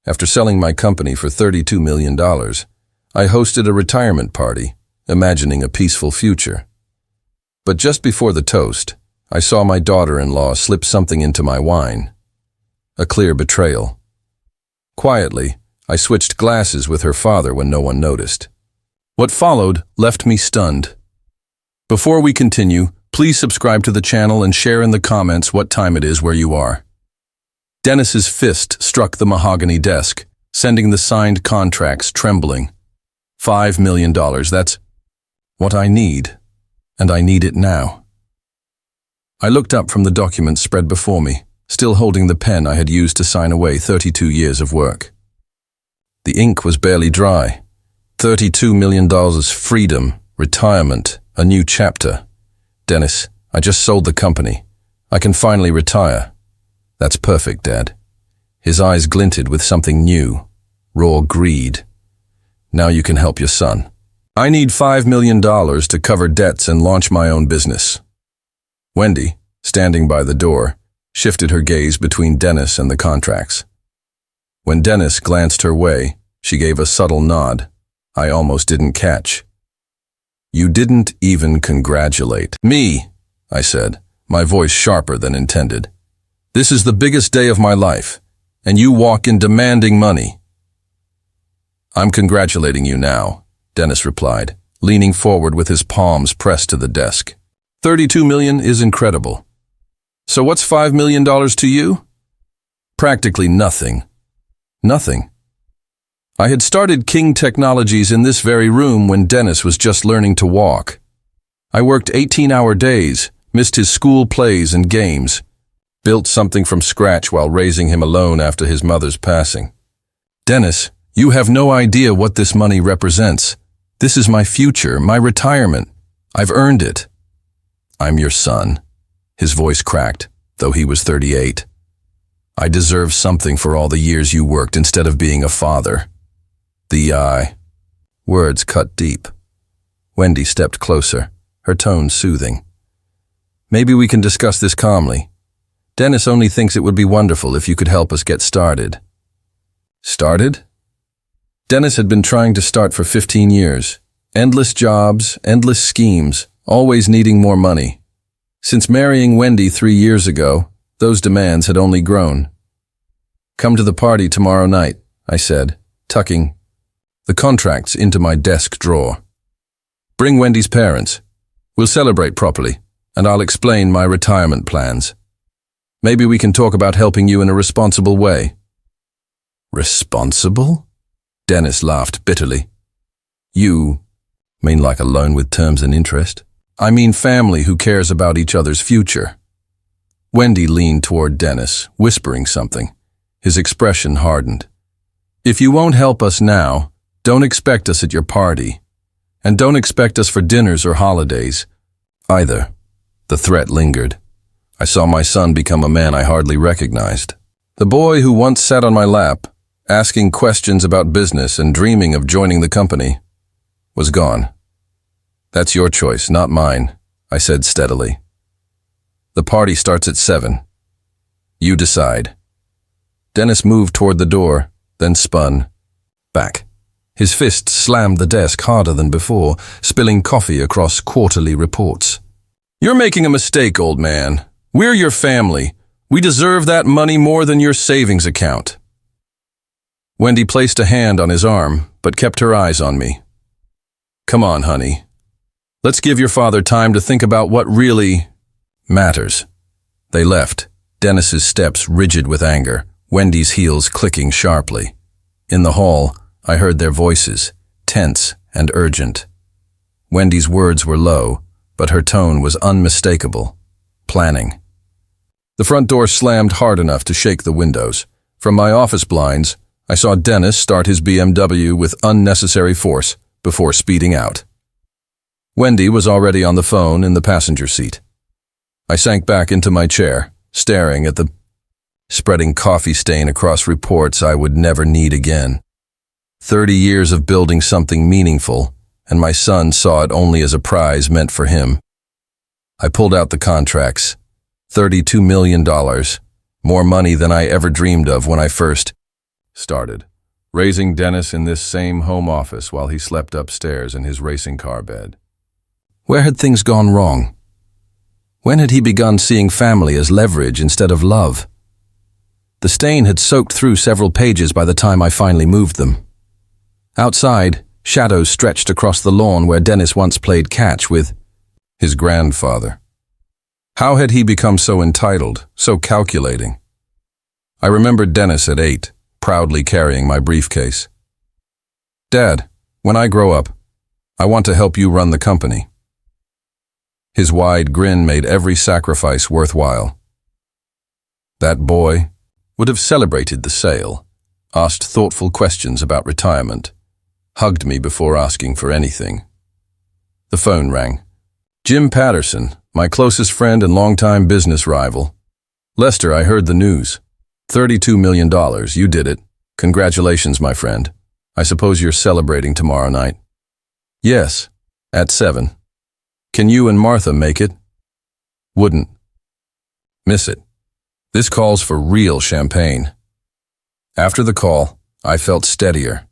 After selling my company for $32 million, I hosted a retirement party, imagining a peaceful future. But just before the toast, I saw my daughter-in-law slip something into my wine. A clear betrayal. Quietly, I switched glasses with her father when no one noticed. What followed left me stunned. Before we continue, please subscribe to the channel and share in the comments what time it is where you are. Dennis's fist struck the mahogany desk, sending the signed contracts trembling. $5 million, that's what I need, and I need it now. I looked up from the documents spread before me, still holding the pen I had used to sign away 32 years of work. The ink was barely dry. $32 million, freedom, retirement, a new chapter. Dennis, I just sold the company. I can finally retire. That's perfect, Dad. His eyes glinted with something new, raw greed. Now you can help your son. I need $5 million to cover debts and launch my own business. Wendy, standing by the door, shifted her gaze between Dennis and the contracts. When Dennis glanced her way, she gave a subtle nod I almost didn't catch. You didn't even congratulate me, I said, my voice sharper than intended. This is the biggest day of my life, and you walk in demanding money. I'm congratulating you now, Dennis replied, leaning forward with his palms pressed to the desk. $32 million is incredible. So what's $5 million to you? Practically nothing. Nothing. I had started King Technologies in this very room when Dennis was just learning to walk. I worked 18-hour days, missed his school plays and games, built something from scratch while raising him alone after his mother's passing. Dennis, you have no idea what this money represents. This is my future, my retirement. I've earned it. I'm your son. His voice cracked, though he was 38. I deserve something for all the years you worked instead of being a father. Words cut deep. Wendy stepped closer, her tone soothing. Maybe we can discuss this calmly. Dennis only thinks it would be wonderful if you could help us get started. Started? Dennis had been trying to start for 15 years. Endless jobs, endless schemes, always needing more money. Since marrying Wendy 3 years ago, those demands had only grown. Come to the party tomorrow night, I said, tucking the contracts into my desk drawer. Bring Wendy's parents. We'll celebrate properly, and I'll explain my retirement plans. Maybe we can talk about helping you in a responsible way. Responsible? Dennis laughed bitterly. You mean like a loan with terms and interest? I mean family who cares about each other's future. Wendy leaned toward Dennis, whispering something. His expression hardened. If you won't help us now, don't expect us at your party. And don't expect us for dinners or holidays, either. The threat lingered. I saw my son become a man I hardly recognized. The boy who once sat on my lap, asking questions about business and dreaming of joining the company, was gone. That's your choice, not mine, I said steadily. The party starts at 7. You decide. Dennis moved toward the door, then spun back. His fist slammed the desk harder than before, spilling coffee across quarterly reports. You're making a mistake, old man. We're your family. We deserve that money more than your savings account. Wendy placed a hand on his arm, but kept her eyes on me. Come on, honey. Let's give your father time to think about what really matters. They left, Dennis's steps rigid with anger, Wendy's heels clicking sharply. In the hall, I heard their voices, tense and urgent. Wendy's words were low, but her tone was unmistakable. Planning. The front door slammed hard enough to shake the windows. From my office blinds, I saw Dennis start his BMW with unnecessary force before speeding out. Wendy was already on the phone in the passenger seat. I sank back into my chair, staring at the spreading coffee stain across reports I would never need again. 30 years of building something meaningful, and my son saw it only as a prize meant for him. I pulled out the contracts. $32 million, more money than I ever dreamed of when I first started, raising Dennis in this same home office while he slept upstairs in his racing car bed. Where had things gone wrong? When had he begun seeing family as leverage instead of love? The stain had soaked through several pages by the time I finally moved them. Outside, shadows stretched across the lawn where Dennis once played catch with his grandfather. How had he become so entitled, so calculating? I remembered Dennis at 8, proudly carrying my briefcase. "Dad, when I grow up, I want to help you run the company." His wide grin made every sacrifice worthwhile. That boy would have celebrated the sale, asked thoughtful questions about retirement, hugged me before asking for anything. The phone rang. "Jim Patterson, my closest friend and longtime business rival. Lester, I heard the news. $32 million, you did it. Congratulations, my friend. I suppose you're celebrating tomorrow night." "Yes, at 7. Can you and Martha make it?" "Wouldn't miss it. This calls for real champagne." After the call, I felt steadier.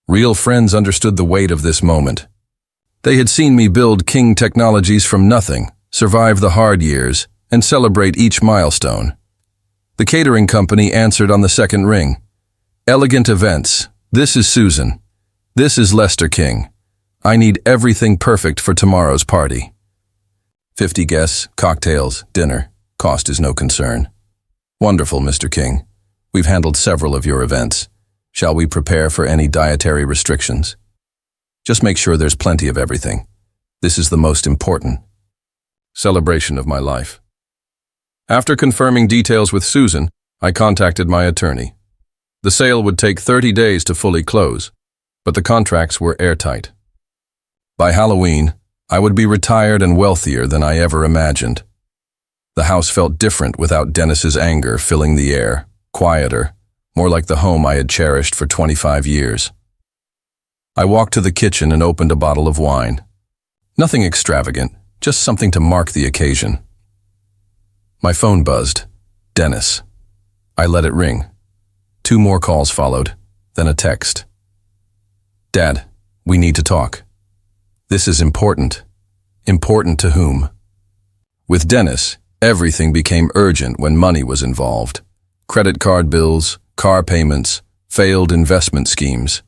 Real friends understood the weight of this moment. They had seen me build King Technologies from nothing, survive the hard years, and celebrate each milestone. The catering company answered on the second ring. "Elegant Events, this is Susan. This is Lester King. I need everything perfect for tomorrow's party. 50 guests, cocktails, dinner. Cost is no concern." "Wonderful, Mr. King. We've handled several of your events. Shall we prepare for any dietary restrictions?" "Just make sure there's plenty of everything. This is the most important celebration of my life." After confirming details with Susan, I contacted my attorney. The sale would take 30 days to fully close, but the contracts were airtight. By Halloween, I would be retired and wealthier than I ever imagined. The house felt different without Dennis's anger filling the air, quieter, more like the home I had cherished for 25 years. I walked to the kitchen and opened a bottle of wine. Nothing extravagant, just something to mark the occasion. My phone buzzed. Dennis. I let it ring. 2 more calls followed, then a text. "Dad, we need to talk. This is important." Important to whom? With Dennis, everything became urgent when money was involved. Credit card bills, car payments, failed investment schemes.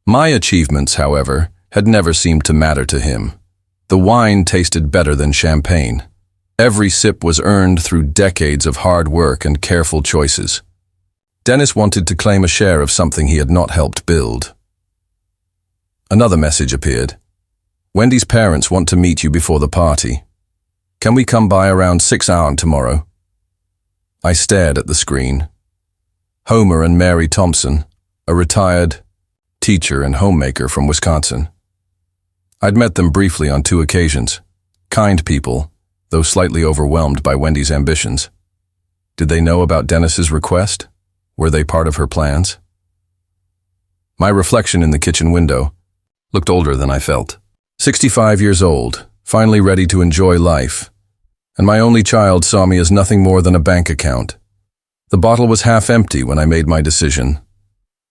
My achievements, however, had never seemed to matter to him. The wine tasted better than champagne. Every sip was earned through decades of hard work and careful choices. Dennis wanted to claim a share of something he had not helped build. Another message appeared. "Wendy's parents want to meet you before the party. Can we come by around 6 hours tomorrow?" I stared at the screen. Homer and Mary Thompson, a retired teacher and homemaker from Wisconsin. I'd met them briefly on 2 occasions. Kind people, though slightly overwhelmed by Wendy's ambitions. Did they know about Dennis's request? Were they part of her plans? My reflection in the kitchen window looked older than I felt. 65 years old, finally ready to enjoy life. And my only child saw me as nothing more than a bank account. The bottle was half empty when I made my decision.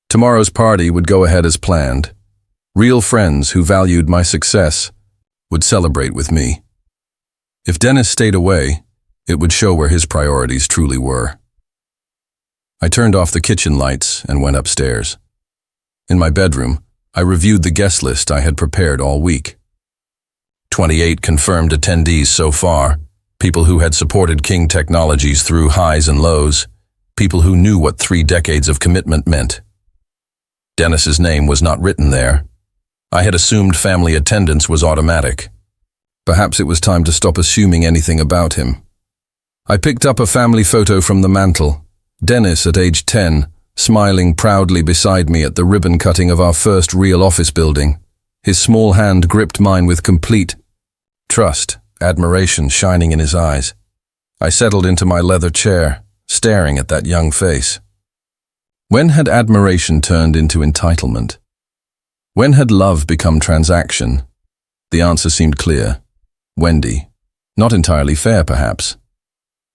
Tomorrow's party would go ahead as planned. Real friends who valued my success would celebrate with me. If Dennis stayed away, it would show where his priorities truly were. I turned off the kitchen lights and went upstairs. In my bedroom, I reviewed the guest list I had prepared all week. 28 confirmed attendees so far, people who had supported King Technologies through highs and lows, people who knew what 3 decades of commitment meant. Dennis's name was not written there. I had assumed family attendance was automatic. Perhaps it was time to stop assuming anything about him. I picked up a family photo from the mantel. Dennis at age 10, smiling proudly beside me at the ribbon cutting of our first real office building. His small hand gripped mine with complete trust, admiration shining in his eyes. I settled into my leather chair, staring at that young face. When had admiration turned into entitlement? When had love become transaction? The answer seemed clear. Wendy. Not entirely fair, perhaps.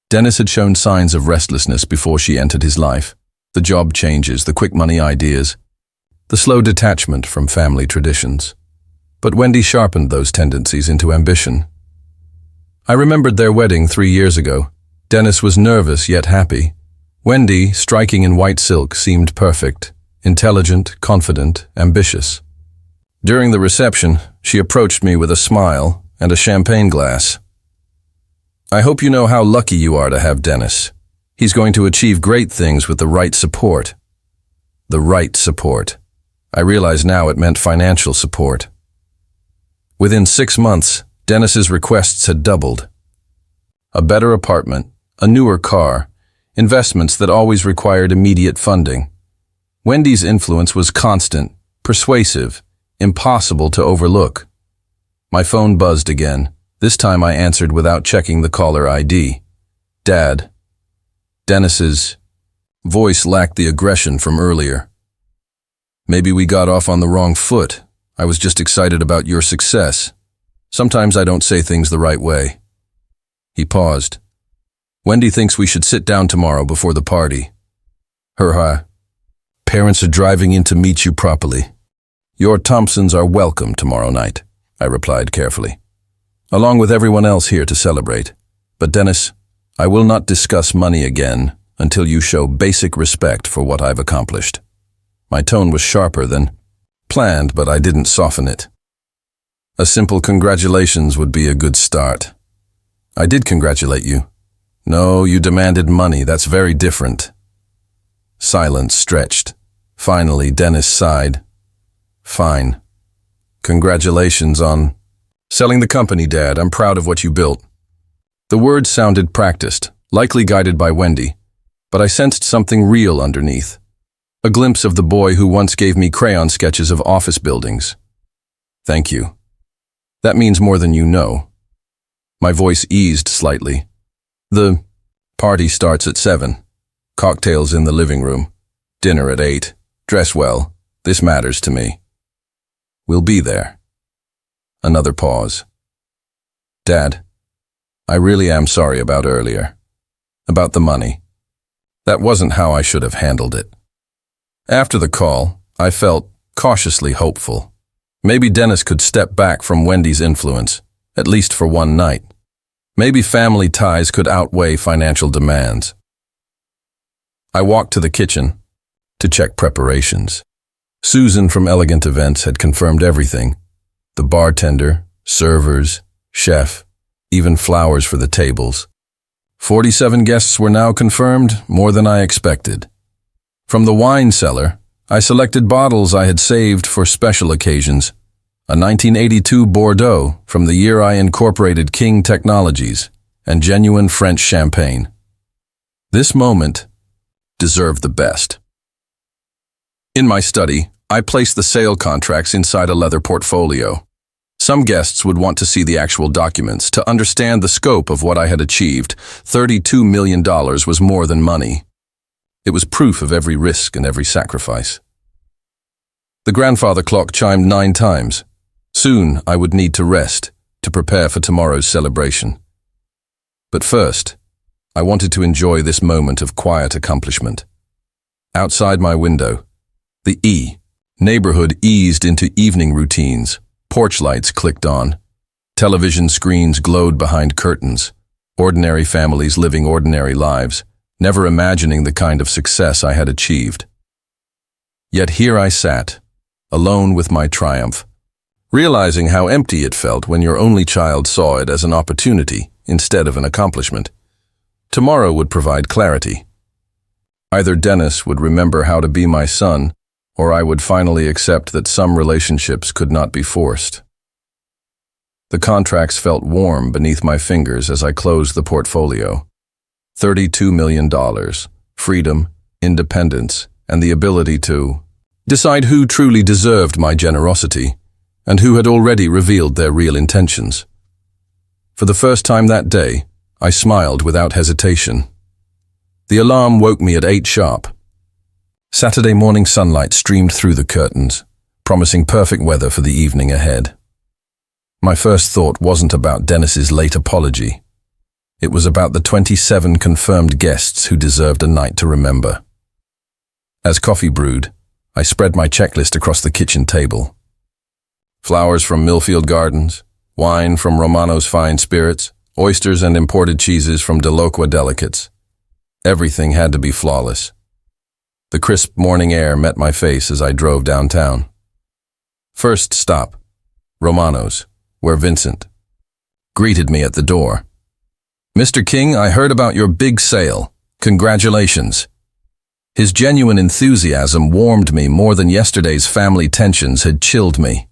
Dennis had shown signs of restlessness before she entered his life. The job changes, the quick money ideas, the slow detachment from family traditions. But Wendy sharpened those tendencies into ambition. I remembered their wedding 3 years ago. Dennis was nervous yet happy. Wendy, striking in white silk, seemed perfect, intelligent, confident, ambitious. During the reception, she approached me with a smile and a champagne glass. "I hope you know how lucky you are to have Dennis. He's going to achieve great things with the right support." The right support. I realize now it meant financial support. Within 6 months, Dennis's requests had doubled. A better apartment, a newer car, investments that always required immediate funding. Wendy's influence was constant, persuasive, impossible to overlook. My phone buzzed again. This time I answered without checking the caller ID. "Dad." Dennis's voice lacked the aggression from earlier. "Maybe we got off on the wrong foot. I was just excited about your success. Sometimes I don't say things the right way." He paused. "Wendy thinks we should sit down tomorrow before the party. Her parents are driving in to meet you properly. Your Thompsons are welcome tomorrow night," I replied carefully, "along with everyone else here to celebrate. But Dennis, I will not discuss money again until you show basic respect for what I've accomplished." My tone was sharper than planned, but I didn't soften it. "A simple congratulations would be a good start." "I did congratulate you." "No, you demanded money. That's very different." Silence stretched. Finally, Dennis sighed. "Fine. Congratulations on selling the company, Dad. I'm proud of what you built." The words sounded practiced, likely guided by Wendy, but I sensed something real underneath. A glimpse of the boy who once gave me crayon sketches of office buildings. "Thank you. That means more than you know." My voice eased slightly. "The party starts at 7. Cocktails in the living room. Dinner at 8. Dress well. This matters to me." "We'll be there." Another pause. "Dad, I really am sorry about earlier. About the money. That wasn't how I should have handled it." After the call, I felt cautiously hopeful. Maybe Dennis could step back from Wendy's influence, at least for one night. Maybe family ties could outweigh financial demands. I walked to the kitchen to check preparations. Susan from Elegant Events had confirmed everything. The bartender, servers, chef, even flowers for the tables. 47 guests were now confirmed, more than I expected. From the wine cellar, I selected bottles I had saved for special occasions. A 1982 Bordeaux from the year I incorporated King Technologies, and genuine French champagne. This moment deserved the best. In my study, I placed the sale contracts inside a leather portfolio. Some guests would want to see the actual documents to understand the scope of what I had achieved. $32 million was more than money. It was proof of every risk and every sacrifice. The grandfather clock chimed 9 times. Soon I would need to rest, to prepare for tomorrow's celebration. But first, I wanted to enjoy this moment of quiet accomplishment. Outside my window, the neighborhood eased into evening routines. Porch lights clicked on. Television screens glowed behind curtains. Ordinary families living ordinary lives, never imagining the kind of success I had achieved. Yet here I sat, alone with my triumph, realizing how empty it felt when your only child saw it as an opportunity instead of an accomplishment. Tomorrow would provide clarity. Either Dennis would remember how to be my son, or I would finally accept that some relationships could not be forced. The contracts felt warm beneath my fingers as I closed the portfolio. $32 million, freedom, independence, and the ability to decide who truly deserved my generosity and who had already revealed their real intentions. For the first time that day, I smiled without hesitation. The alarm woke me at 8 sharp. Saturday morning sunlight streamed through the curtains, promising perfect weather for the evening ahead. My first thought wasn't about Dennis's late apology. It was about the 27 confirmed guests who deserved a night to remember. As coffee brewed, I spread my checklist across the kitchen table. Flowers from Millfield Gardens, wine from Romano's Fine Spirits, oysters and imported cheeses from Dell'Acqua Delicates. Everything had to be flawless. The crisp morning air met my face as I drove downtown. First stop, Romano's, where Vincent greeted me at the door. "Mr. King, I heard about your big sale. Congratulations." His genuine enthusiasm warmed me more than yesterday's family tensions had chilled me.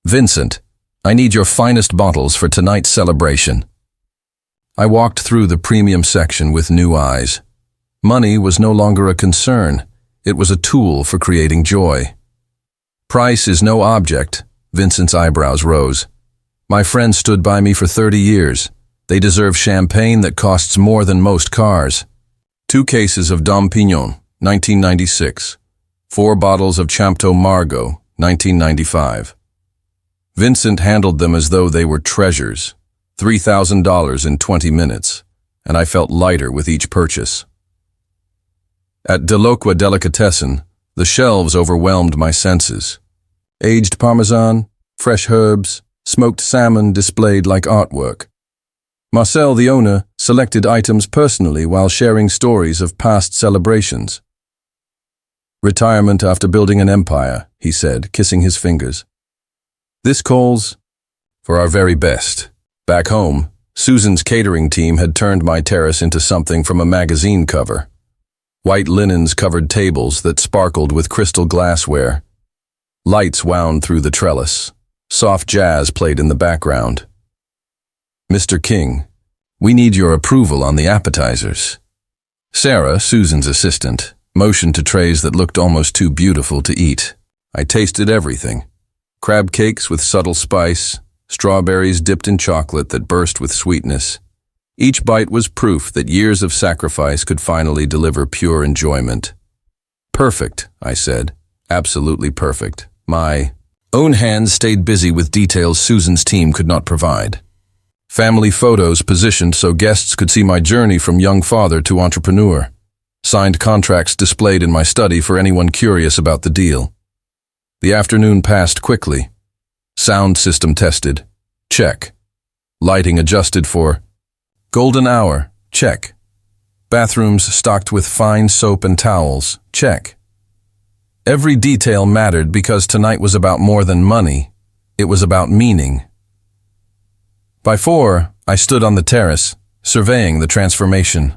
"Vincent, I need your finest bottles for tonight's celebration." I walked through the premium section with new eyes. Money was no longer a concern. It was a tool for creating joy. "Price is no object," Vincent's eyebrows rose. "My friends stood by me for 30 years. They deserve champagne that costs more than most cars. 2 cases of Dom Pignon, 1996. 4 bottles of Champto Margaux, 1995. Vincent handled them as though they were treasures. $3,000 in 20 minutes, and I felt lighter with each purchase. At Dell'Acqua Delicatessen, the shelves overwhelmed my senses. Aged Parmesan, fresh herbs, smoked salmon displayed like artwork. Marcel, the owner, selected items personally while sharing stories of past celebrations. "Retirement after building an empire," he said, kissing his fingers. "This calls for our very best." Back home, Susan's catering team had turned my terrace into something from a magazine cover. White linens covered tables that sparkled with crystal glassware. Lights wound through the trellis. Soft jazz played in the background. "Mr. King, we need your approval on the appetizers." Sarah, Susan's assistant, motioned to trays that looked almost too beautiful to eat. I tasted everything. Crab cakes with subtle spice, strawberries dipped in chocolate that burst with sweetness. Each bite was proof that years of sacrifice could finally deliver pure enjoyment. "Perfect," I said. "Absolutely perfect." My own hands stayed busy with details Susan's team could not provide. Family photos positioned so guests could see my journey from young father to entrepreneur. Signed contracts displayed in my study for anyone curious about the deal. The afternoon passed quickly. Sound system tested. Check. Lighting adjusted for golden hour. Check. Bathrooms stocked with fine soap and towels. Check. Every detail mattered because tonight was about more than money. It was about meaning. By 4, I stood on the terrace, surveying the transformation.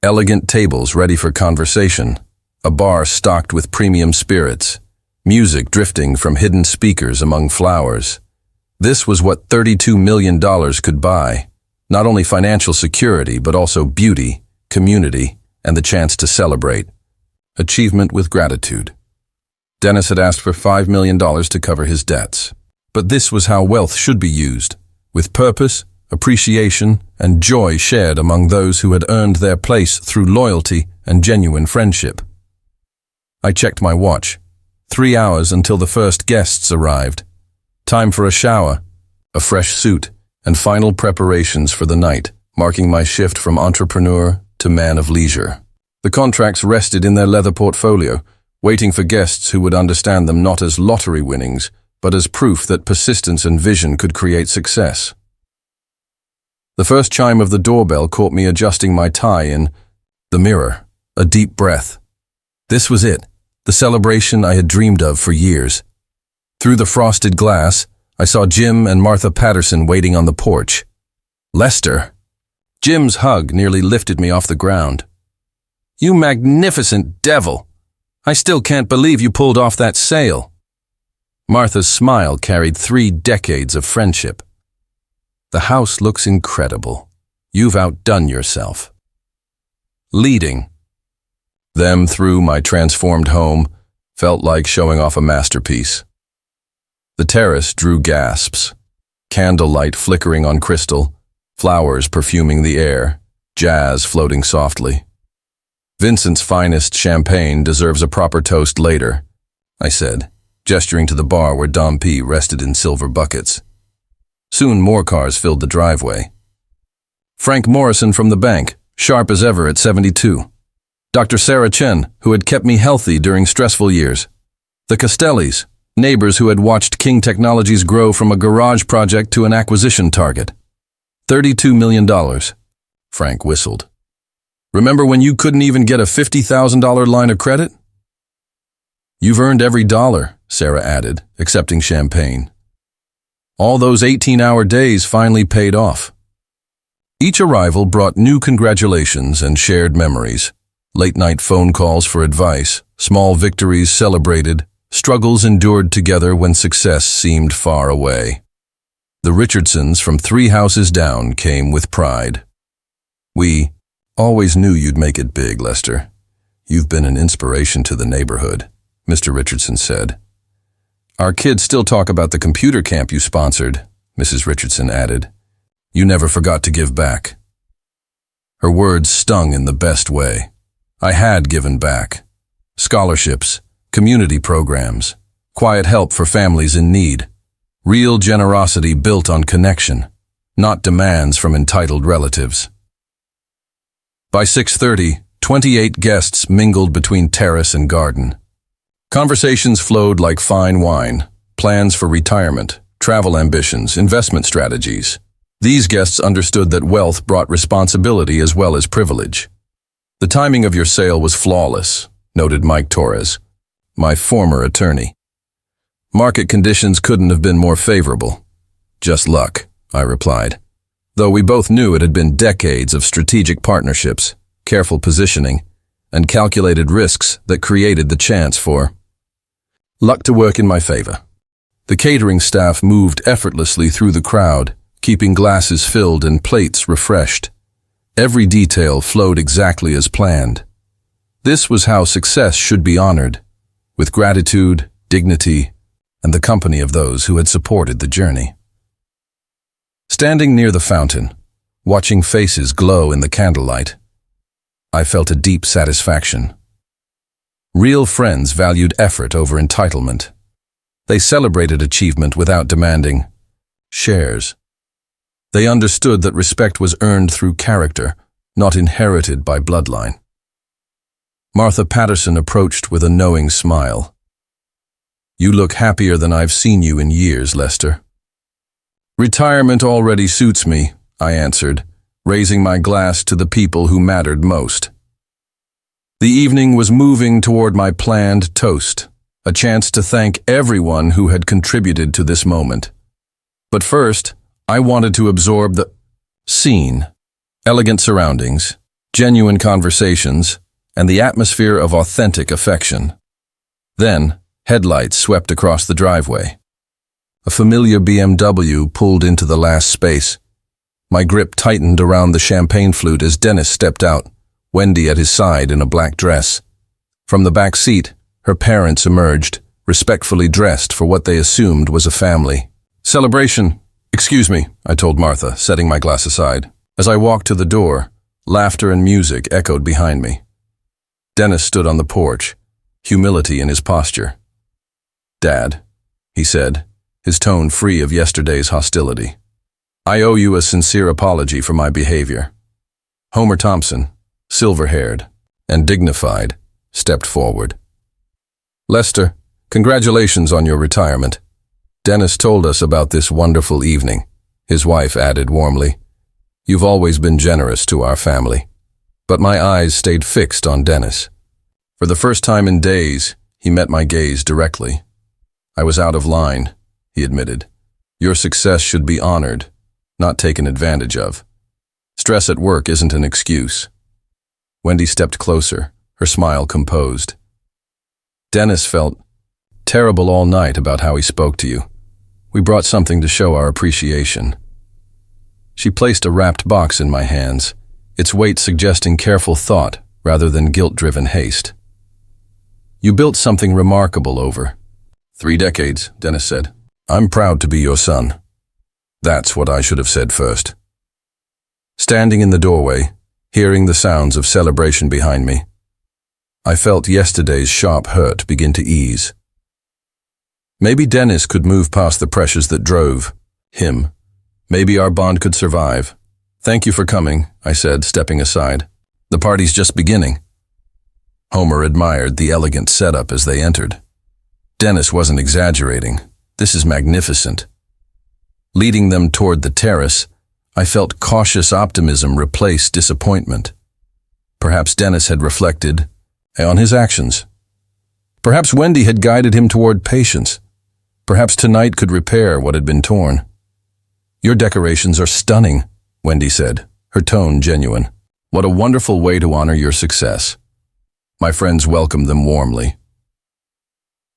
Elegant tables ready for conversation. A bar stocked with premium spirits. Music drifting from hidden speakers among flowers. This was what $32 million could buy. Not only financial security, but also beauty, community, and the chance to celebrate. Achievement with gratitude. Dennis had asked for $5 million to cover his debts. But this was how wealth should be used, with purpose, appreciation, and joy shared among those who had earned their place through loyalty and genuine friendship. I checked my watch. 3 hours until the first guests arrived. Time for a shower, a fresh suit, and final preparations for the night, marking my shift from entrepreneur to man of leisure. The contracts rested in their leather portfolio, waiting for guests who would understand them not as lottery winnings, but as proof that persistence and vision could create success. The first chime of the doorbell caught me adjusting my tie in the mirror, a deep breath. This was it. The celebration I had dreamed of for years. Through the frosted glass, I saw Jim and Martha Patterson waiting on the porch. "Lester." Jim's hug nearly lifted me off the ground. "You magnificent devil! I still can't believe you pulled off that sale." Martha's smile carried 3 decades of friendship. "The house looks incredible. You've outdone yourself." Leading them through my transformed home felt like showing off a masterpiece. The terrace drew gasps. Candlelight flickering on crystal, flowers perfuming the air, jazz floating softly. "Vincent's finest champagne deserves a proper toast later," I said, gesturing to the bar where Dom P rested in silver buckets. Soon more cars filled the driveway. "Frank Morrison from the bank, sharp as ever at 72. Dr. Sarah Chen, who had kept me healthy during stressful years. The Castellis, neighbors who had watched King Technologies grow from a garage project to an acquisition target. $32 million. Frank whistled. Remember when you couldn't even get a $50,000 line of credit? You've earned every dollar, Sarah added, accepting champagne. All those 18-hour days finally paid off. Each arrival brought new congratulations and shared memories. Late-night phone calls for advice, small victories celebrated, struggles endured together when success seemed far away. The Richardsons from 3 houses down came with pride. We always knew you'd make it big, Lester. You've been an inspiration to the neighborhood, Mr. Richardson said. Our kids still talk about the computer camp you sponsored, Mrs. Richardson added. You never forgot to give back. Her words stung in the best way. I had given back. Scholarships, community programs, quiet help for families in need. Real generosity built on connection, not demands from entitled relatives. By 6:30, 28 guests mingled between terrace and garden. Conversations flowed like fine wine, plans for retirement, travel ambitions, investment strategies. These guests understood that wealth brought responsibility as well as privilege. The timing of your sale was flawless, noted Mike Torres, my former attorney. Market conditions couldn't have been more favorable. Just luck, I replied, though we both knew it had been decades of strategic partnerships, careful positioning, and calculated risks that created the chance for luck to work in my favor. The catering staff moved effortlessly through the crowd, keeping glasses filled and plates refreshed. Every detail flowed exactly as planned. This was how success should be honored, with gratitude, dignity, and the company of those who had supported the journey. Standing near the fountain, watching faces glow in the candlelight, I felt a deep satisfaction. Real friends valued effort over entitlement. They celebrated achievement without demanding shares. They understood that respect was earned through character, not inherited by bloodline. Martha Patterson approached with a knowing smile. You look happier than I've seen you in years, Lester. Retirement already suits me, I answered, raising my glass to the people who mattered most. The evening was moving toward my planned toast, a chance to thank everyone who had contributed to this moment. But first, I wanted to absorb the scene, elegant surroundings, genuine conversations, and the atmosphere of authentic affection. Then, headlights swept across the driveway. A familiar BMW pulled into the last space. My grip tightened around the champagne flute as Dennis stepped out, Wendy at his side in a black dress. From the back seat, her parents emerged, respectfully dressed for what they assumed was a family celebration. Excuse me, I told Martha, setting my glass aside. As I walked to the door, laughter and music echoed behind me. Dennis stood on the porch, humility in his posture. Dad, he said, his tone free of yesterday's hostility. I owe you a sincere apology for my behavior. Homer Thompson, silver-haired and dignified, stepped forward. Lester, congratulations on your retirement. Dennis told us about this wonderful evening, his wife added warmly. You've always been generous to our family. But my eyes stayed fixed on Dennis. For the first time in days, he met my gaze directly. I was out of line, he admitted. Your success should be honored, not taken advantage of. Stress at work isn't an excuse. Wendy stepped closer, her smile composed. Dennis felt terrible all night about how he spoke to you. We brought something to show our appreciation. She placed a wrapped box in my hands, its weight suggesting careful thought rather than guilt-driven haste. You built something remarkable over 3 decades, Dennis said. I'm proud to be your son. That's what I should have said first. Standing in the doorway, hearing the sounds of celebration behind me, I felt yesterday's sharp hurt begin to ease. Maybe Dennis could move past the pressures that drove him. Maybe our bond could survive. Thank you for coming, I said, stepping aside. The party's just beginning. Homer admired the elegant setup as they entered. Dennis wasn't exaggerating. This is magnificent. Leading them toward the terrace, I felt cautious optimism replace disappointment. Perhaps Dennis had reflected on his actions. Perhaps Wendy had guided him toward patience. Perhaps tonight could repair what had been torn. "Your decorations are stunning," Wendy said, her tone genuine. "What a wonderful way to honor your success." My friends welcomed them warmly.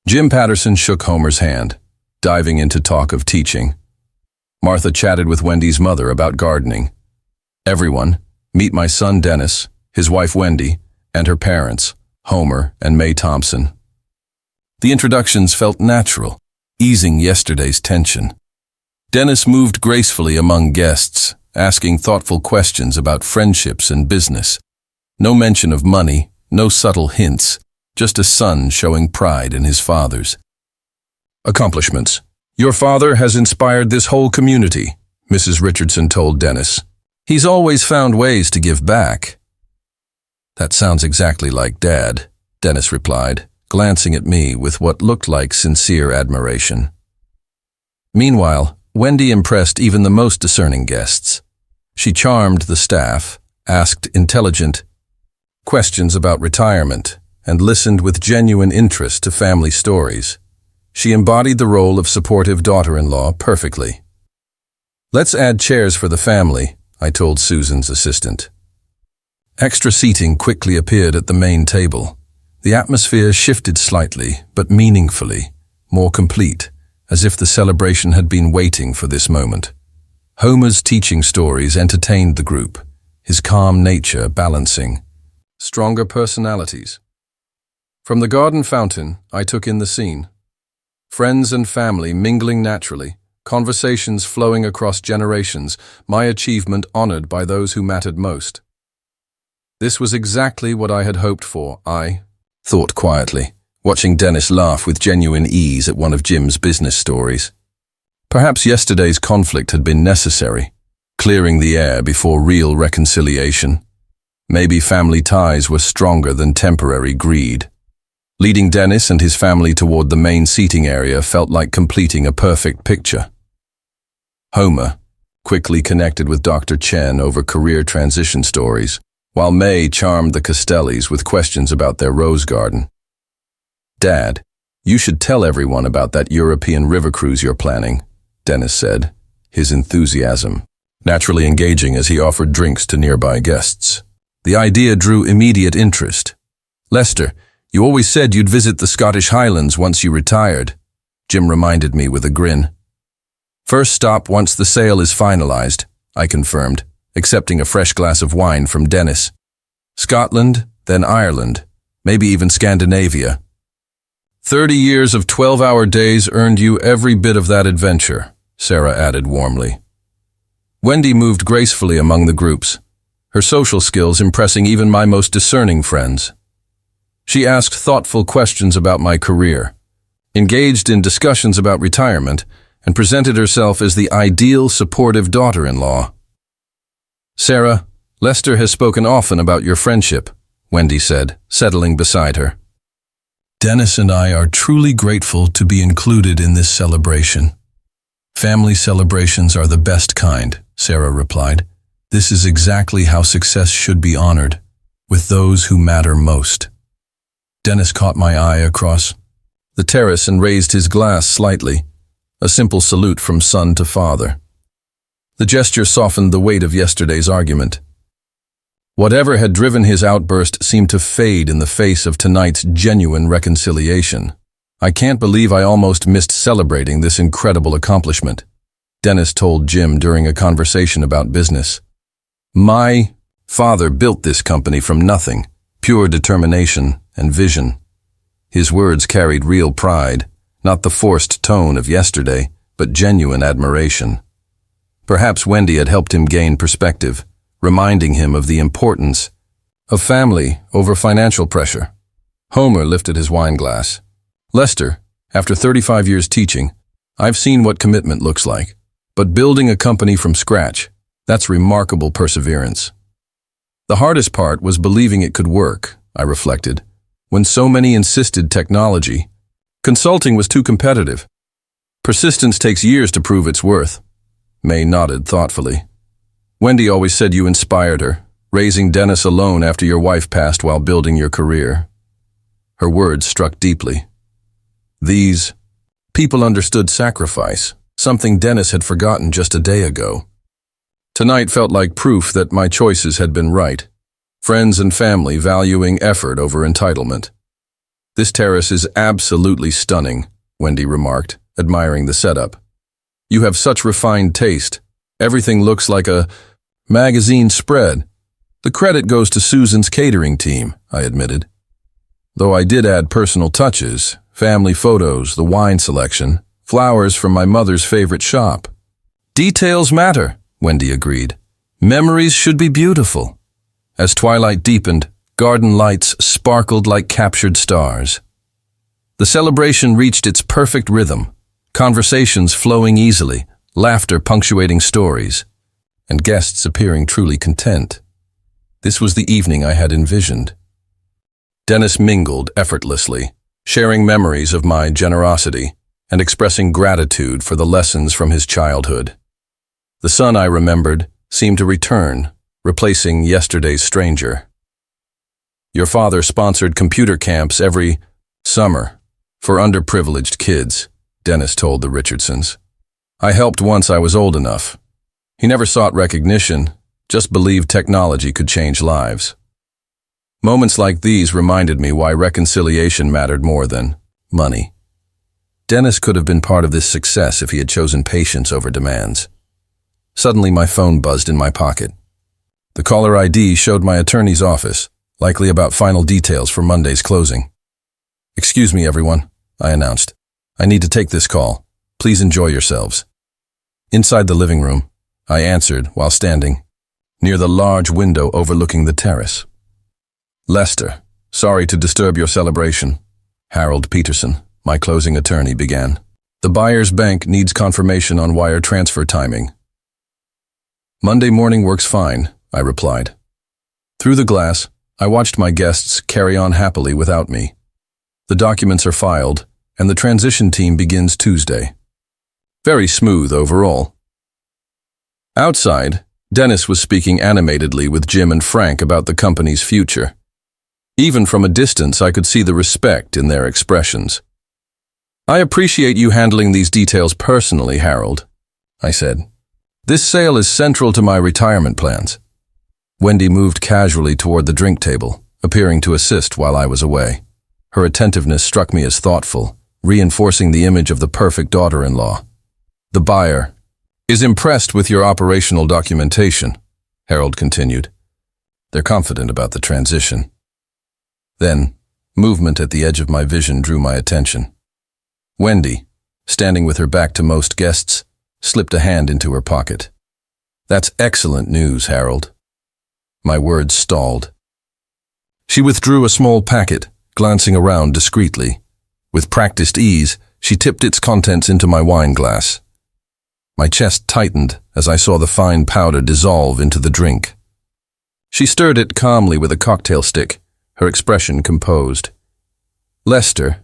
Jim Patterson shook Homer's hand, diving into talk of teaching. Martha chatted with Wendy's mother about gardening. Everyone, meet my son Dennis, his wife Wendy, and her parents, Homer and Mae Thompson. The introductions felt natural, easing yesterday's tension. Dennis moved gracefully among guests, asking thoughtful questions about friendships and business. No mention of money, no subtle hints, just a son showing pride in his father's accomplishments. "Your father has inspired this whole community," Mrs. Richardson told Dennis. "He's always found ways to give back." "That sounds exactly like Dad," Dennis replied, glancing at me with what looked like sincere admiration. Meanwhile, Wendy impressed even the most discerning guests. She charmed the staff, asked intelligent questions about retirement, and listened with genuine interest to family stories. She embodied the role of supportive daughter-in-law perfectly. "Let's add chairs for the family," I told Susan's assistant. Extra seating quickly appeared at the main table. The atmosphere shifted slightly, but meaningfully, more complete, as if the celebration had been waiting for this moment. Homer's teaching stories entertained the group, his calm nature balancing stronger personalities. From the garden fountain, I took in the scene. Friends and family mingling naturally, conversations flowing across generations, my achievement honored by those who mattered most. This was exactly what I had hoped for, I thought quietly, watching Dennis laugh with genuine ease at one of Jim's business stories. Perhaps yesterday's conflict had been necessary, clearing the air before real reconciliation. Maybe family ties were stronger than temporary greed. Leading Dennis and his family toward the main seating area felt like completing a perfect picture. Homer quickly connected with Dr. Chen over career transition stories, while Mae charmed the Costellis with questions about their rose garden. "Dad, you should tell everyone about that European river cruise you're planning," Dennis said, his enthusiasm naturally engaging as he offered drinks to nearby guests. The idea drew immediate interest. "Lester, you always said you'd visit the Scottish Highlands once you retired," Jim reminded me with a grin. "First stop once the sale is finalized," I confirmed, accepting a fresh glass of wine from Dennis. "Scotland, then Ireland, maybe even Scandinavia. 30 years of 12-hour days earned you every bit of that adventure," Sarah added warmly. Wendy moved gracefully among the groups, her social skills impressing even my most discerning friends. She asked thoughtful questions about my career, engaged in discussions about retirement, and presented herself as the ideal supportive daughter-in-law. "Sarah, Lester has spoken often about your friendship," Wendy said, settling beside her. "Dennis and I are truly grateful to be included in this celebration." "Family celebrations are the best kind," Sarah replied. "This is exactly how success should be honored, with those who matter most." Dennis caught my eye across the terrace and raised his glass slightly, a simple salute from son to father. The gesture softened the weight of yesterday's argument. Whatever had driven his outburst seemed to fade in the face of tonight's genuine reconciliation. "I can't believe I almost missed celebrating this incredible accomplishment," Dennis told Jim during a conversation about business. "My father built this company from nothing, pure determination and vision." His words carried real pride, not the forced tone of yesterday, but genuine admiration. Perhaps Wendy had helped him gain perspective, reminding him of the importance of family over financial pressure. Homer lifted his wine glass. "Lester, after 35 years teaching, I've seen what commitment looks like. But building a company from scratch, that's remarkable perseverance." "The hardest part was believing it could work," I reflected, when so many insisted technology. Consulting was too competitive. Persistence takes years to prove its worth. May nodded thoughtfully. Wendy always said you inspired her, raising Dennis alone after your wife passed while building your career. Her words struck deeply. These people understood sacrifice, something Dennis had forgotten just a day ago. Tonight felt like proof that my choices had been right. Friends and family valuing effort over entitlement. This terrace is absolutely stunning, Wendy remarked, admiring the setup. You have such refined taste. Everything looks like a magazine spread. The credit goes to Susan's catering team, I admitted. Though I did add personal touches, family photos, the wine selection, flowers from my mother's favorite shop. Details matter, Wendy agreed. Memories should be beautiful. As twilight deepened, garden lights sparkled like captured stars. The celebration reached its perfect rhythm, conversations flowing easily, laughter punctuating stories, and guests appearing truly content. This was the evening I had envisioned. Dennis mingled effortlessly, sharing memories of my generosity and expressing gratitude for the lessons from his childhood. The son I remembered seemed to return, replacing yesterday's stranger. Your father sponsored computer camps every summer for underprivileged kids, Dennis told the Richardsons. I helped once I was old enough. He never sought recognition, just believed technology could change lives. Moments like these reminded me why reconciliation mattered more than money. Dennis could have been part of this success if he had chosen patience over demands. Suddenly my phone buzzed in my pocket. The caller ID showed my attorney's office, likely about final details for Monday's closing. Excuse me, everyone, I announced. I need to take this call. Please enjoy yourselves. Inside the living room, I answered while standing near the large window overlooking the terrace. Lester, sorry to disturb your celebration. Harold Peterson, my closing attorney, began. The buyer's bank needs confirmation on wire transfer timing. Monday morning works fine, I replied. Through the glass, I watched my guests carry on happily without me. The documents are filed, and the transition team begins Tuesday. Very smooth overall. Outside, Dennis was speaking animatedly with Jim and Frank about the company's future. Even from a distance, I could see the respect in their expressions. I appreciate you handling these details personally, Harold, I said. This sale is central to my retirement plans. Wendy moved casually toward the drink table, appearing to assist while I was away. Her attentiveness struck me as thoughtful, reinforcing the image of the perfect daughter-in-law. The buyer is impressed with your operational documentation, Harold continued. They're confident about the transition. Then, movement at the edge of my vision drew my attention. Wendy, standing with her back to most guests, slipped a hand into her pocket. That's excellent news, Harold. My words stalled. She withdrew a small packet, glancing around discreetly. With practiced ease, she tipped its contents into my wine glass. My chest tightened as I saw the fine powder dissolve into the drink. She stirred it calmly with a cocktail stick, her expression composed. Lester,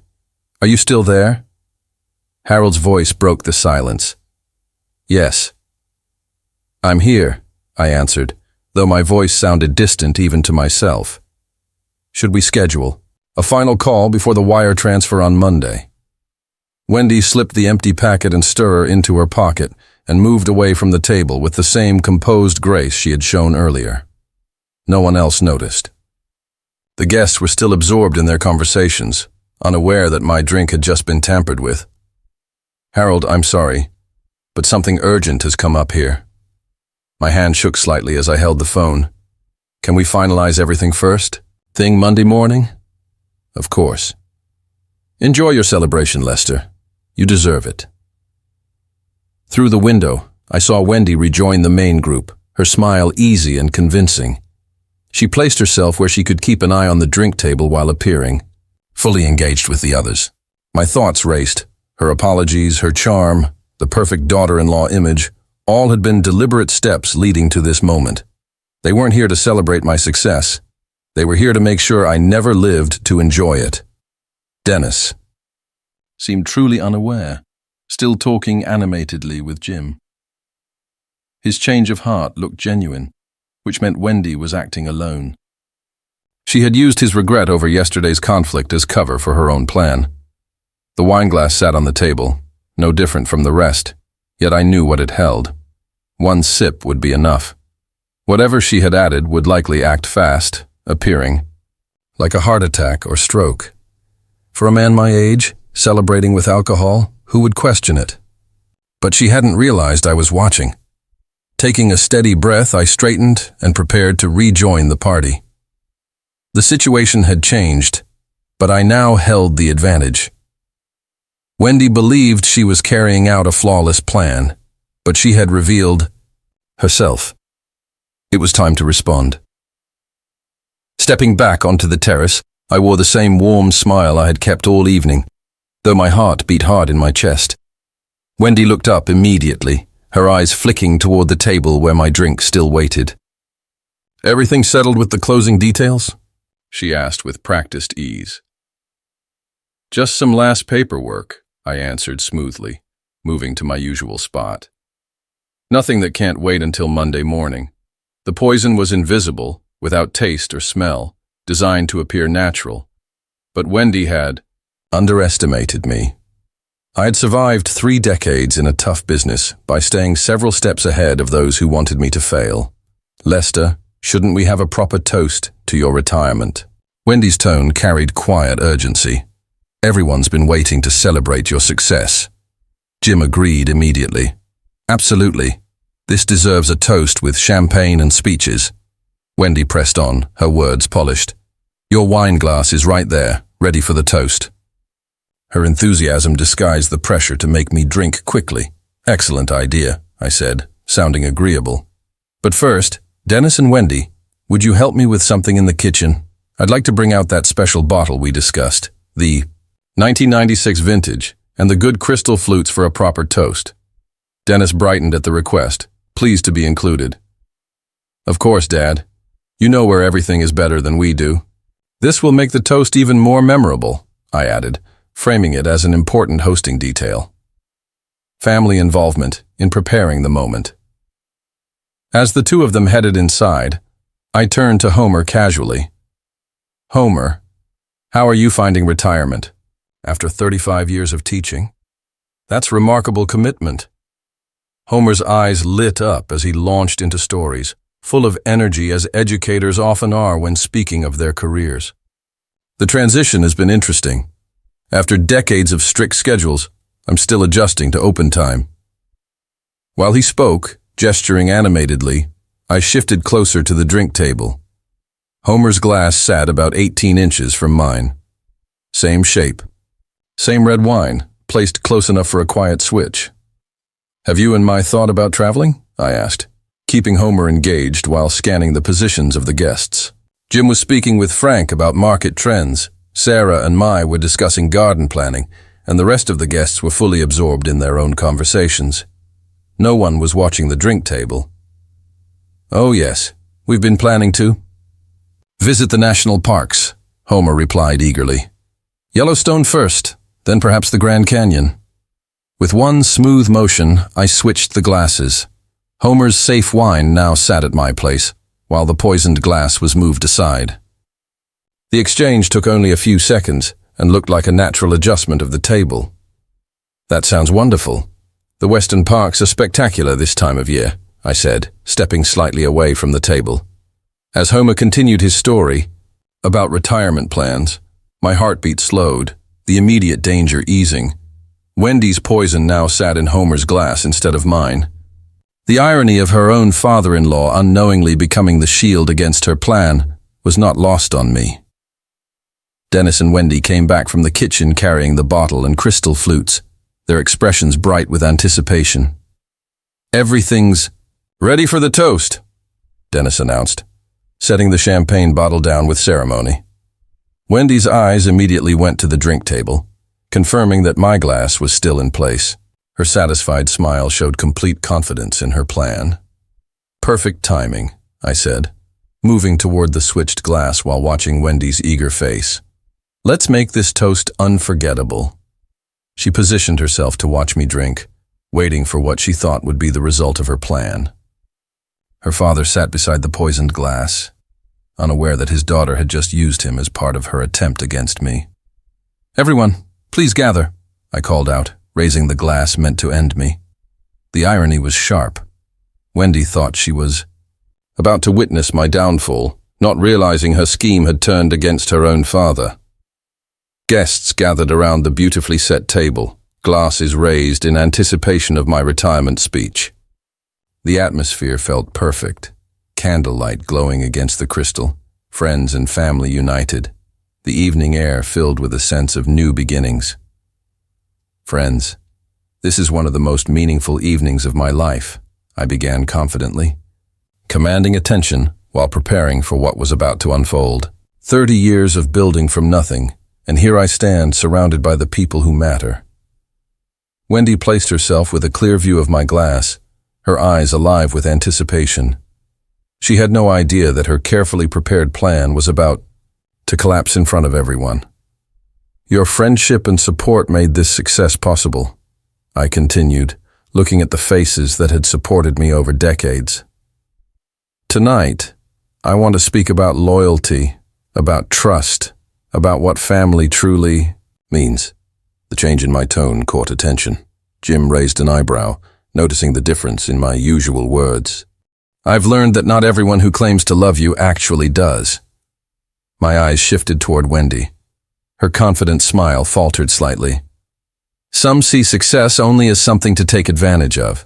are you still there? Harold's voice broke the silence. Yes. I'm here, I answered, though my voice sounded distant even to myself. Should we schedule a final call before the wire transfer on Monday? Wendy slipped the empty packet and stirrer into her pocket and moved away from the table with the same composed grace she had shown earlier. No one else noticed. The guests were still absorbed in their conversations, unaware that my drink had just been tampered with. Harold, I'm sorry, but something urgent has come up here. My hand shook slightly as I held the phone. Can we finalize everything first? Thing Monday morning? Of course. Enjoy your celebration, Lester. You deserve it. Through the window, I saw Wendy rejoin the main group, her smile easy and convincing. She placed herself where she could keep an eye on the drink table while appearing, fully engaged with the others. My thoughts raced. Her apologies, her charm, the perfect daughter-in-law image, all had been deliberate steps leading to this moment. They weren't here to celebrate my success. They were here to make sure I never lived to enjoy it. Dennis seemed truly unaware, still talking animatedly with Jim. His change of heart looked genuine, which meant Wendy was acting alone. She had used his regret over yesterday's conflict as cover for her own plan. The wineglass sat on the table, no different from the rest, yet I knew what it held. One sip would be enough. Whatever she had added would likely act fast, appearing like a heart attack or stroke. For a man my age, celebrating with alcohol, who would question it? But she hadn't realized I was watching. Taking a steady breath, I straightened and prepared to rejoin the party. The situation had changed, but I now held the advantage. Wendy believed she was carrying out a flawless plan, but she had revealed herself. It was time to respond. Stepping back onto the terrace, I wore the same warm smile I had kept all evening, though my heart beat hard in my chest. Wendy looked up immediately, her eyes flicking toward the table where my drink still waited. "Everything settled with the closing details?" she asked with practiced ease. "Just some last paperwork," I answered smoothly, moving to my usual spot. "Nothing that can't wait until Monday morning. The poison was invisible, without taste or smell, designed to appear natural. But Wendy had underestimated me. I had survived 3 decades in a tough business by staying several steps ahead of those who wanted me to fail. "Lester, shouldn't we have a proper toast to your retirement?" Wendy's tone carried quiet urgency. "Everyone's been waiting to celebrate your success." Jim agreed immediately. "Absolutely. This deserves a toast with champagne and speeches." Wendy pressed on, her words polished. "Your wine glass is right there, ready for the toast." Her enthusiasm disguised the pressure to make me drink quickly. "Excellent idea," I said, sounding agreeable. "But first, Dennis and Wendy, would you help me with something in the kitchen? I'd like to bring out that special bottle we discussed, the 1996 vintage, and the good crystal flutes for a proper toast." Dennis brightened at the request, pleased to be included. "Of course, Dad. You know where everything is better than we do. This will make the toast even more memorable," I added, framing it as an important hosting detail. Family involvement in preparing the moment. As the two of them headed inside, I turned to Homer casually. "Homer, how are you finding retirement? After 35 years of teaching? That's remarkable commitment." Homer's eyes lit up as he launched into stories, full of energy as educators often are when speaking of their careers. "The transition has been interesting. After decades of strict schedules, I'm still adjusting to open time." While he spoke, gesturing animatedly, I shifted closer to the drink table. Homer's glass sat about 18 inches from mine. Same shape. Same red wine, placed close enough for a quiet switch. "Have you and my thought about traveling?" I asked, keeping Homer engaged while scanning the positions of the guests. Jim was speaking with Frank about market trends, Sarah and Mai were discussing garden planning, and the rest of the guests were fully absorbed in their own conversations. No one was watching the drink table. "Oh yes, we've been planning to visit the national parks," Homer replied eagerly. "Yellowstone first, then perhaps the Grand Canyon." With one smooth motion, I switched the glasses. Homer's safe wine now sat at my place, while the poisoned glass was moved aside. The exchange took only a few seconds and looked like a natural adjustment of the table. "That sounds wonderful. The Western parks are spectacular this time of year," I said, stepping slightly away from the table. As Homer continued his story about retirement plans, my heartbeat slowed, the immediate danger easing. Wendy's poison now sat in Homer's glass instead of mine. The irony of her own father-in-law unknowingly becoming the shield against her plan was not lost on me. Dennis and Wendy came back from the kitchen carrying the bottle and crystal flutes, their expressions bright with anticipation. "Everything's ready for the toast," Dennis announced, setting the champagne bottle down with ceremony. Wendy's eyes immediately went to the drink table, confirming that my glass was still in place. Her satisfied smile showed complete confidence in her plan. "Perfect timing," I said. moving toward the switched glass while watching Wendy's eager face. "Let's make this toast unforgettable." She positioned herself to watch me drink, waiting for what she thought would be the result of her plan. Her father sat beside the poisoned glass, unaware that his daughter had just used him as part of her attempt against me. "Everyone, please gather," I called out, raising the glass meant to end me. The irony was sharp. Wendy thought she was about to witness my downfall, not realizing her scheme had turned against her own father. Guests gathered around the beautifully set table, glasses raised in anticipation of my retirement speech. The atmosphere felt perfect, candlelight glowing against the crystal, friends and family united, the evening air filled with a sense of new beginnings. "Friends, this is one of the most meaningful evenings of my life," I began confidently, commanding attention while preparing for what was about to unfold. 30 years of building from nothing, and here I stand surrounded by the people who matter. Wendy placed herself with a clear view of my glass, her eyes alive with anticipation. She had no idea that her carefully prepared plan was about to collapse in front of everyone. "Your friendship and support made this success possible," I continued, looking at the faces that had supported me over decades. "Tonight, I want to speak about loyalty, about trust, about what family truly means." The change in my tone caught attention. Jim raised an eyebrow, noticing the difference in my usual words. "I've learned that not everyone who claims to love you actually does." My eyes shifted toward Wendy. Her confident smile faltered slightly. "Some see success only as something to take advantage of."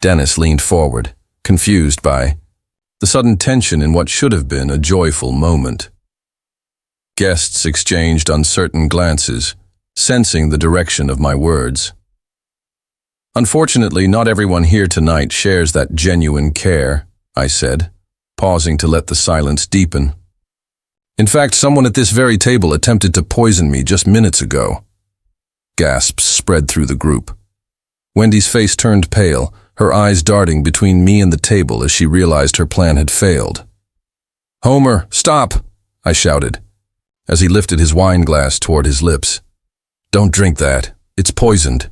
Dennis leaned forward, confused by the sudden tension in what should have been a joyful moment. Guests exchanged uncertain glances, sensing the direction of my words. "Unfortunately, not everyone here tonight shares that genuine care," I said, pausing to let the silence deepen. "In fact, someone at this very table attempted to poison me just minutes ago." Gasps spread through the group. Wendy's face turned pale, her eyes darting between me and the table as she realized her plan had failed. "Homer, stop!" I shouted, as he lifted his wine glass toward his lips. "Don't drink that. It's poisoned."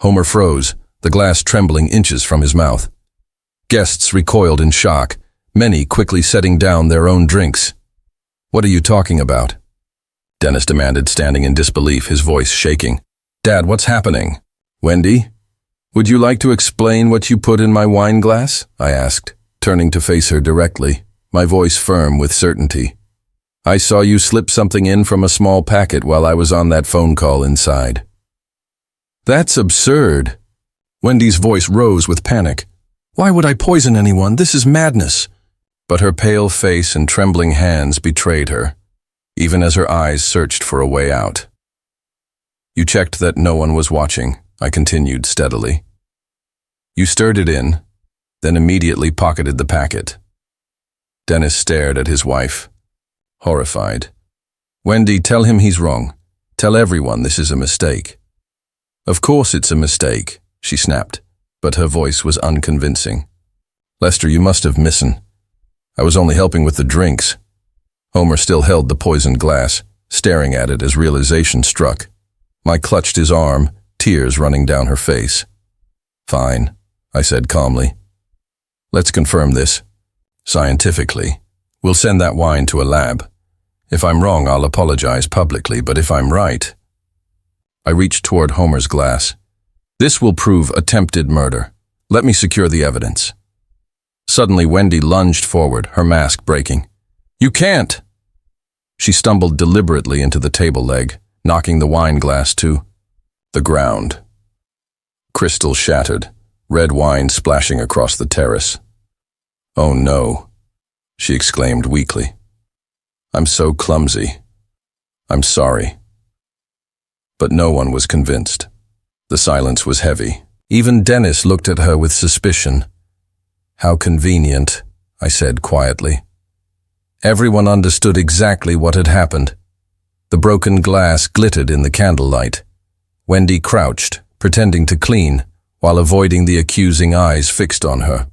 Homer froze, the glass trembling inches from his mouth. Guests recoiled in shock, many quickly setting down their own drinks. "What are you talking about?" Dennis demanded, standing in disbelief, his voice shaking. "Dad, what's happening?" "Wendy, would you like to explain what you put in my wine glass?" I asked, turning to face her directly, my voice firm with certainty. "I saw you slip something in from a small packet while I was on that phone call inside." "That's absurd." Wendy's voice rose with panic. "Why would I poison anyone? This is madness." But her pale face and trembling hands betrayed her, even as her eyes searched for a way out. "You checked that no one was watching," I continued steadily. "You stirred it in, then immediately pocketed the packet." Dennis stared at his wife, horrified. "Wendy, tell him he's wrong. Tell everyone this is a mistake." "Of course it's a mistake," she snapped, but her voice was unconvincing. "Lester, you must have missen. I was only helping with the drinks." Homer still held the poisoned glass, staring at it as realization struck. I clutched his arm, tears running down her face. "Fine," I said calmly. "Let's confirm this. Scientifically, we'll send that wine to a lab. If I'm wrong, I'll apologize publicly, but if I'm right..." I reached toward Homer's glass. "This will prove attempted murder. Let me secure the evidence." Suddenly, Wendy lunged forward, her mask breaking. "You can't!" She stumbled deliberately into the table leg, knocking the wine glass to the ground. Crystal shattered, red wine splashing across the terrace. "Oh no," she exclaimed weakly. "I'm so clumsy. I'm sorry." But no one was convinced. The silence was heavy. Even Dennis looked at her with suspicion. "How convenient," I said quietly. Everyone understood exactly what had happened. The broken glass glittered in the candlelight. Wendy crouched, pretending to clean, while avoiding the accusing eyes fixed on her.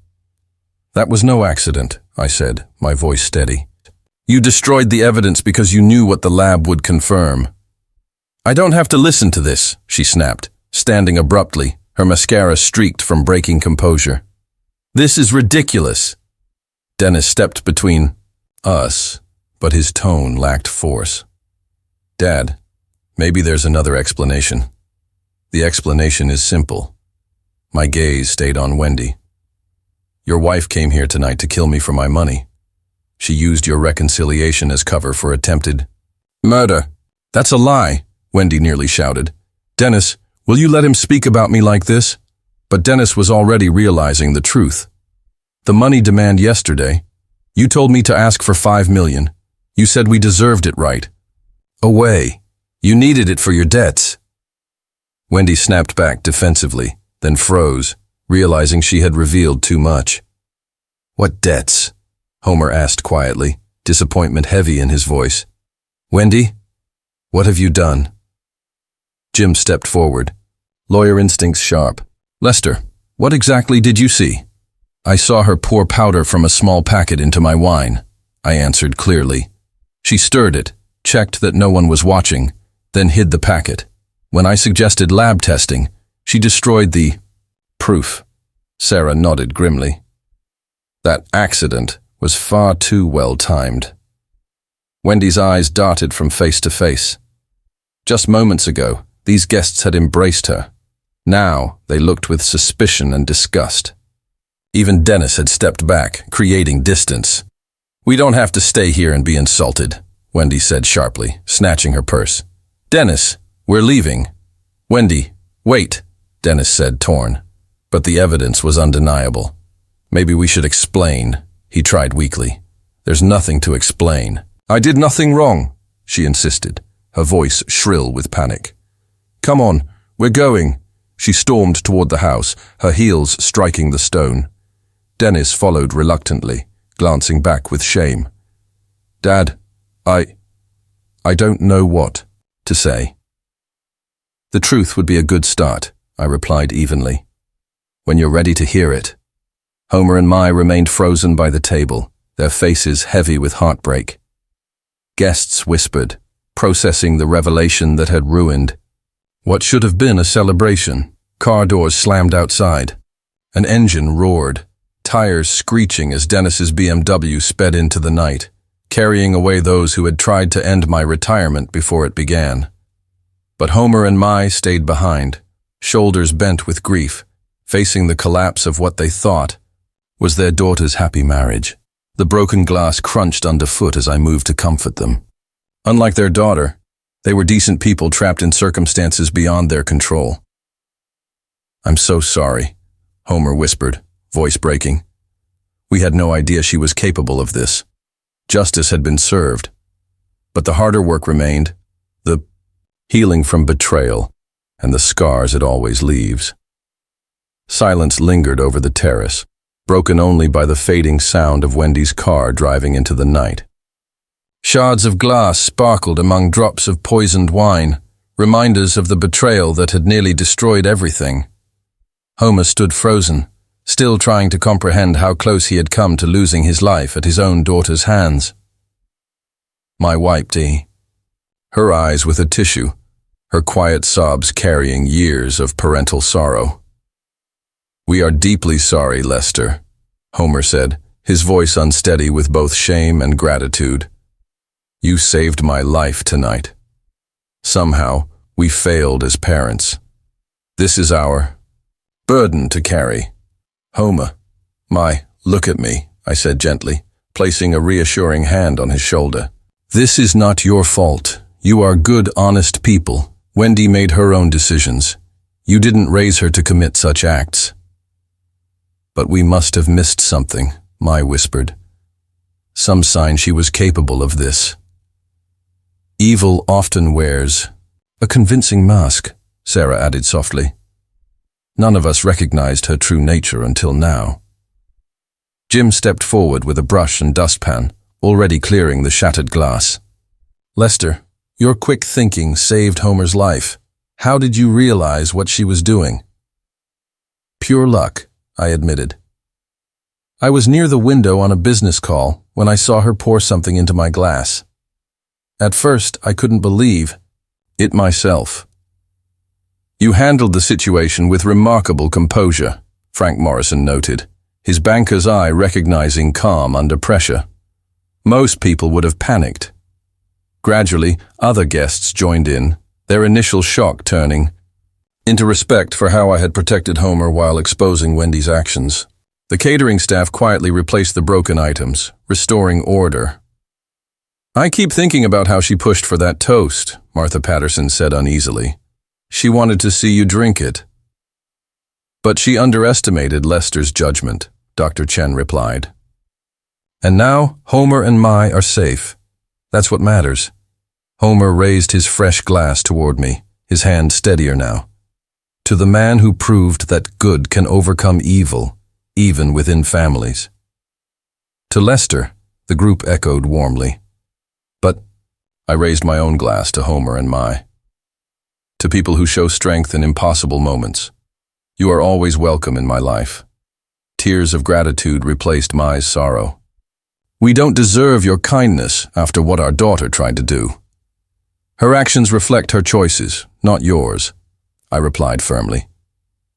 That was no accident, I said, my voice steady. You destroyed the evidence because you knew what the lab would confirm. I don't have to listen to this, she snapped, standing abruptly, her mascara streaked from breaking composure. This is ridiculous. Dennis stepped between us, but his tone lacked force. Dad, maybe there's another explanation. The explanation is simple. My gaze stayed on Wendy. Your wife came here tonight to kill me for my money. She used your reconciliation as cover for attempted murder. That's a lie, Wendy nearly shouted. Dennis, will you let him speak about me like this? But Dennis was already realizing the truth. The money demand yesterday. You told me to ask for $5 million. You said we deserved it, right? Away. You needed it for your debts. Wendy snapped back defensively, then froze, realizing she had revealed too much. What debts? Homer asked quietly, disappointment heavy in his voice. Wendy, what have you done? Jim stepped forward, lawyer instincts sharp. Lester, what exactly did you see? I saw her pour powder from a small packet into my wine, I answered clearly. She stirred it, checked that no one was watching, then hid the packet. When I suggested lab testing, she destroyed the proof. Sarah nodded grimly. That accident was far too well timed. Wendy's eyes darted from face to face. Just moments ago, these guests had embraced her. Now, they looked with suspicion and disgust. Even Dennis had stepped back, creating distance. We don't have to stay here and be insulted, Wendy said sharply, snatching her purse. Dennis, we're leaving. Wendy, wait, Dennis said, torn. But the evidence was undeniable. Maybe we should explain, he tried weakly. There's nothing to explain. I did nothing wrong, she insisted, her voice shrill with panic. Come on, we're going. She stormed toward the house, her heels striking the stone. Dennis followed reluctantly, glancing back with shame. Dad, I don't know what to say. The truth would be a good start, I replied evenly. When you're ready to hear it. Homer and Mai remained frozen by the table, their faces heavy with heartbreak. Guests whispered, processing the revelation that had ruined what should have been a celebration. Car doors slammed outside. An engine roared, tires screeching as Dennis's BMW sped into the night, carrying away those who had tried to end my retirement before it began. But Homer and Mai stayed behind, shoulders bent with grief, facing the collapse of what they thought was their daughter's happy marriage. The broken glass crunched underfoot as I moved to comfort them. Unlike their daughter, they were decent people trapped in circumstances beyond their control. I'm so sorry, Homer whispered, voice breaking. We had no idea she was capable of this. Justice had been served. But the harder work remained, the healing from betrayal and the scars it always leaves. Silence lingered over the terrace, broken only by the fading sound of Wendy's car driving into the night. Shards of glass sparkled among drops of poisoned wine, reminders of the betrayal that had nearly destroyed everything. Homer stood frozen, still trying to comprehend how close he had come to losing his life at his own daughter's hands. Mai wiped her eyes with a tissue, her quiet sobs carrying years of parental sorrow. We are deeply sorry, Lester, Homer said, his voice unsteady with both shame and gratitude. You saved my life tonight. Somehow, we failed as parents. This is our burden to carry. Homer, Mai, look at me, I said gently, placing a reassuring hand on his shoulder. This is not your fault. You are good, honest people. Wendy made her own decisions. You didn't raise her to commit such acts. But we must have missed something, Mai whispered. Some sign she was capable of this. Evil often wears a convincing mask, Sarah added softly. None of us recognized her true nature until now. Jim stepped forward with a brush and dustpan, already clearing the shattered glass. Lester, your quick thinking saved Homer's life. How did you realize what she was doing? Pure luck, I admitted. I was near the window on a business call when I saw her pour something into my glass. At first, I couldn't believe it myself. "You handled the situation with remarkable composure," Frank Morrison noted, his banker's eye recognizing calm under pressure. Most people would have panicked. Gradually, other guests joined in, their initial shock turning into respect for how I had protected Homer while exposing Wendy's actions. The catering staff quietly replaced the broken items, restoring order. "I keep thinking about how she pushed for that toast," Martha Patterson said uneasily. "She wanted to see you drink it." "But she underestimated Lester's judgment," Dr. Chen replied. "And now, Homer and Mai are safe. That's what matters." Homer raised his fresh glass toward me, his hand steadier now. "To the man who proved that good can overcome evil, even within families." "To Lester," the group echoed warmly. "But," I raised my own glass to Homer and Mai. "To people who show strength in impossible moments. You are always welcome in my life." Tears of gratitude replaced Mai's sorrow. "We don't deserve your kindness after what our daughter tried to do." "Her actions reflect her choices, not yours," I replied firmly.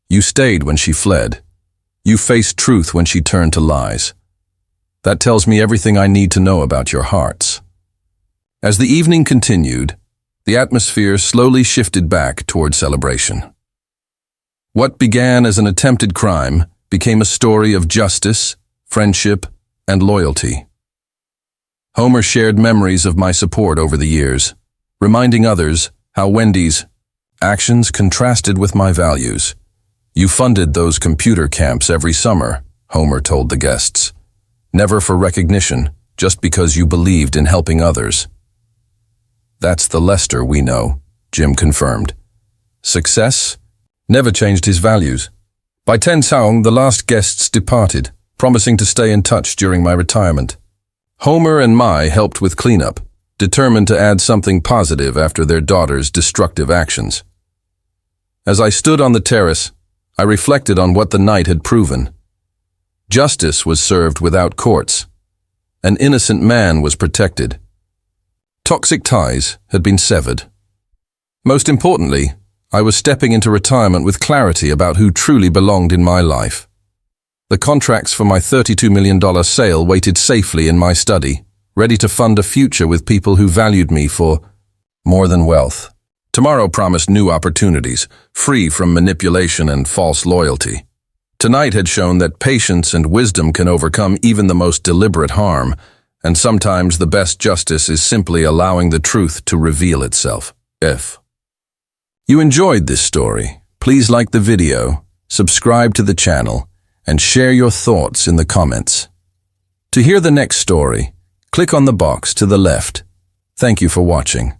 "You stayed when she fled. You faced truth when she turned to lies. That tells me everything I need to know about your hearts." As the evening continued, the atmosphere slowly shifted back toward celebration. What began as an attempted crime became a story of justice, friendship, and loyalty. Homer shared memories of my support over the years, reminding others how Wendy's actions contrasted with my values. "You funded those computer camps every summer," Homer told the guests. "Never for recognition, just because you believed in helping others." "That's the Lester we know," Jim confirmed. Success never changed his values. By 10:00, the last guests departed, promising to stay in touch during my retirement. Homer and Mai helped with cleanup, determined to add something positive after their daughter's destructive actions. As I stood on the terrace, I reflected on what the night had proven. Justice was served without courts. An innocent man was protected. Toxic ties had been severed. Most importantly, I was stepping into retirement with clarity about who truly belonged in my life. The contracts for my $32 million sale waited safely in my study, ready to fund a future with people who valued me for more than wealth. Tomorrow promised new opportunities, free from manipulation and false loyalty. Tonight had shown that patience and wisdom can overcome even the most deliberate harm, and sometimes the best justice is simply allowing the truth to reveal itself. If you enjoyed this story, please like the video, subscribe to the channel, and share your thoughts in the comments. To hear the next story, click on the box to the left. Thank you for watching.